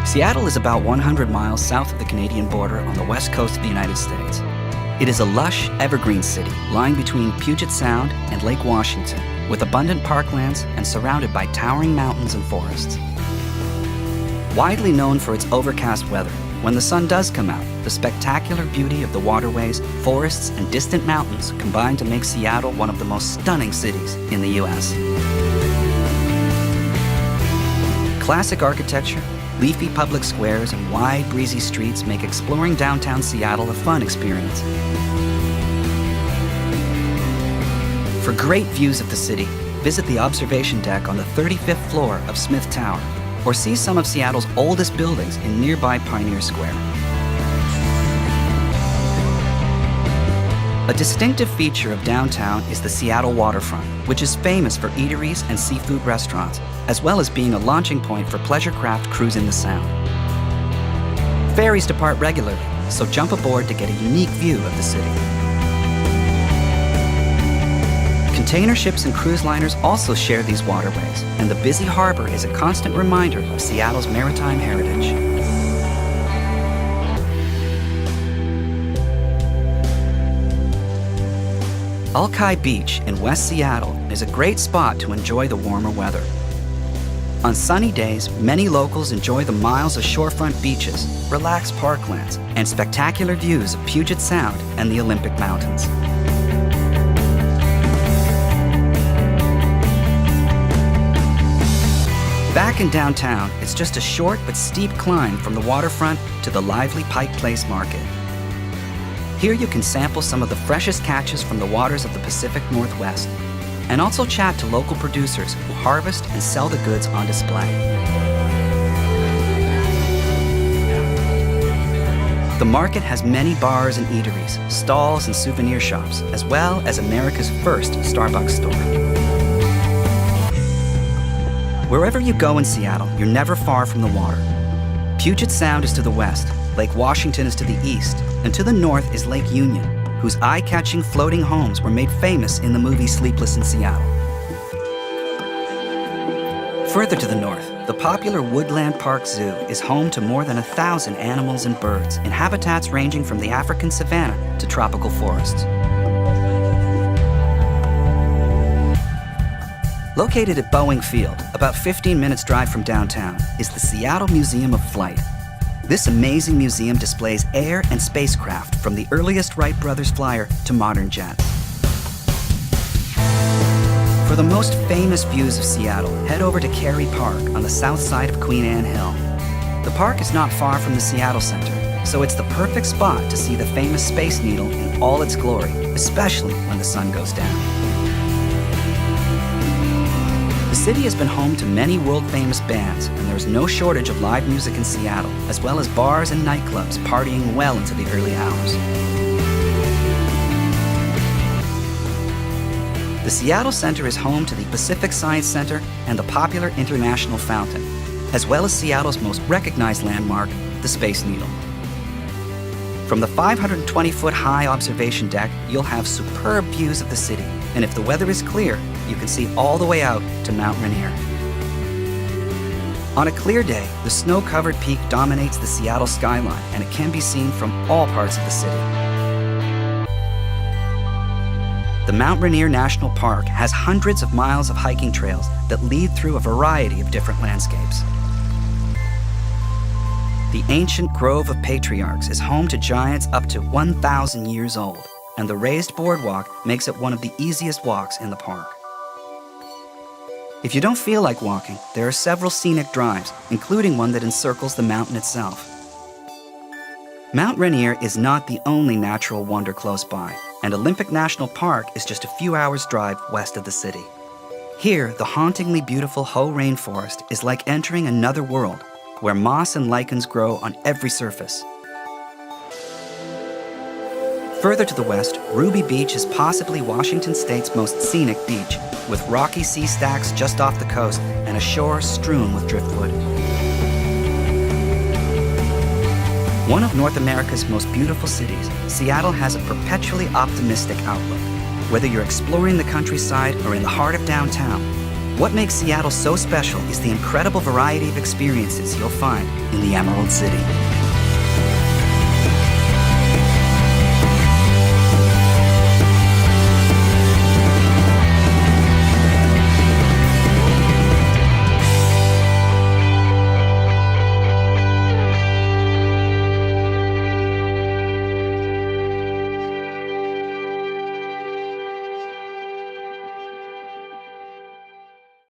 Seattle is about 100 miles south of the Canadian border on the west coast of the United States. It is a lush, evergreen city lying between Puget Sound and Lake Washington, with abundant parklands and surrounded by towering mountains and forests. Widely known for its overcast weather, when the sun does come out, the spectacular beauty of the waterways, forests, and distant mountains combine to make Seattle one of the most stunning cities in the U.S. Classic architecture, leafy public squares, and wide, breezy streets make exploring downtown Seattle a fun experience. For great views of the city, visit the observation deck on the 35th floor of Smith Tower, or see some of Seattle's oldest buildings in nearby Pioneer Square. A distinctive feature of downtown is the Seattle waterfront, which is famous for eateries and seafood restaurants, as well as being a launching point for pleasure craft cruising the Sound. Ferries depart regularly, so jump aboard to get a unique view of the city. Container ships and cruise liners also share these waterways, and the busy harbor is a constant reminder of Seattle's maritime heritage. Alki Beach in West Seattle is a great spot to enjoy the warmer weather. On sunny days, many locals enjoy the miles of shorefront beaches, relaxed parklands, and spectacular views of Puget Sound and the Olympic Mountains. Back in downtown, it's just a short but steep climb from the waterfront to the lively Pike Place Market. Here you can sample some of the freshest catches from the waters of the Pacific Northwest, and also chat to local producers who harvest and sell the goods on display. The market has many bars and eateries, stalls and souvenir shops, as well as America's first Starbucks store. Wherever you go in Seattle, you're never far from the water. Puget Sound is to the west, Lake Washington is to the east, and to the north is Lake Union, whose eye-catching floating homes were made famous in the movie Sleepless in Seattle. Further to the north, the popular Woodland Park Zoo is home to more than 1,000 animals and birds in habitats ranging from the African savanna to tropical forests. Located at Boeing Field, about 15 minutes drive from downtown, is the Seattle Museum of Flight. This amazing museum displays air and spacecraft from the earliest Wright brothers flyer to modern jets. For the most famous views of Seattle, head over to Cary Park on the south side of Queen Anne Hill. The park is not far from the Seattle Center, so it's the perfect spot to see the famous Space Needle in all its glory, especially when the sun goes down. The city has been home to many world-famous bands, and there's no shortage of live music in Seattle, as well as bars and nightclubs partying well into the early hours. The Seattle Center is home to the Pacific Science Center and the popular International Fountain, as well as Seattle's most recognized landmark, the Space Needle. From the 520-foot high observation deck, you'll have superb views of the city, and if the weather is clear, you can see all the way out to Mount Rainier. On a clear day, the snow-covered peak dominates the Seattle skyline, and it can be seen from all parts of the city. The Mount Rainier National Park has hundreds of miles of hiking trails that lead through a variety of different landscapes. The ancient Grove of Patriarchs is home to giants up to 1,000 years old, and the raised boardwalk makes it one of the easiest walks in the park. If you don't feel like walking, there are several scenic drives, including one that encircles the mountain itself. Mount Rainier is not the only natural wonder close by, and Olympic National Park is just a few hours' drive west of the city. Here, the hauntingly beautiful Hoh Rainforest is like entering another world, where moss and lichens grow on every surface. Further to the west, Ruby Beach is possibly Washington State's most scenic beach, with rocky sea stacks just off the coast and a shore strewn with driftwood. One of North America's most beautiful cities, Seattle has a perpetually optimistic outlook. Whether you're exploring the countryside or in the heart of downtown, What makes Seattle so special is the incredible variety of experiences you'll find in the Emerald City.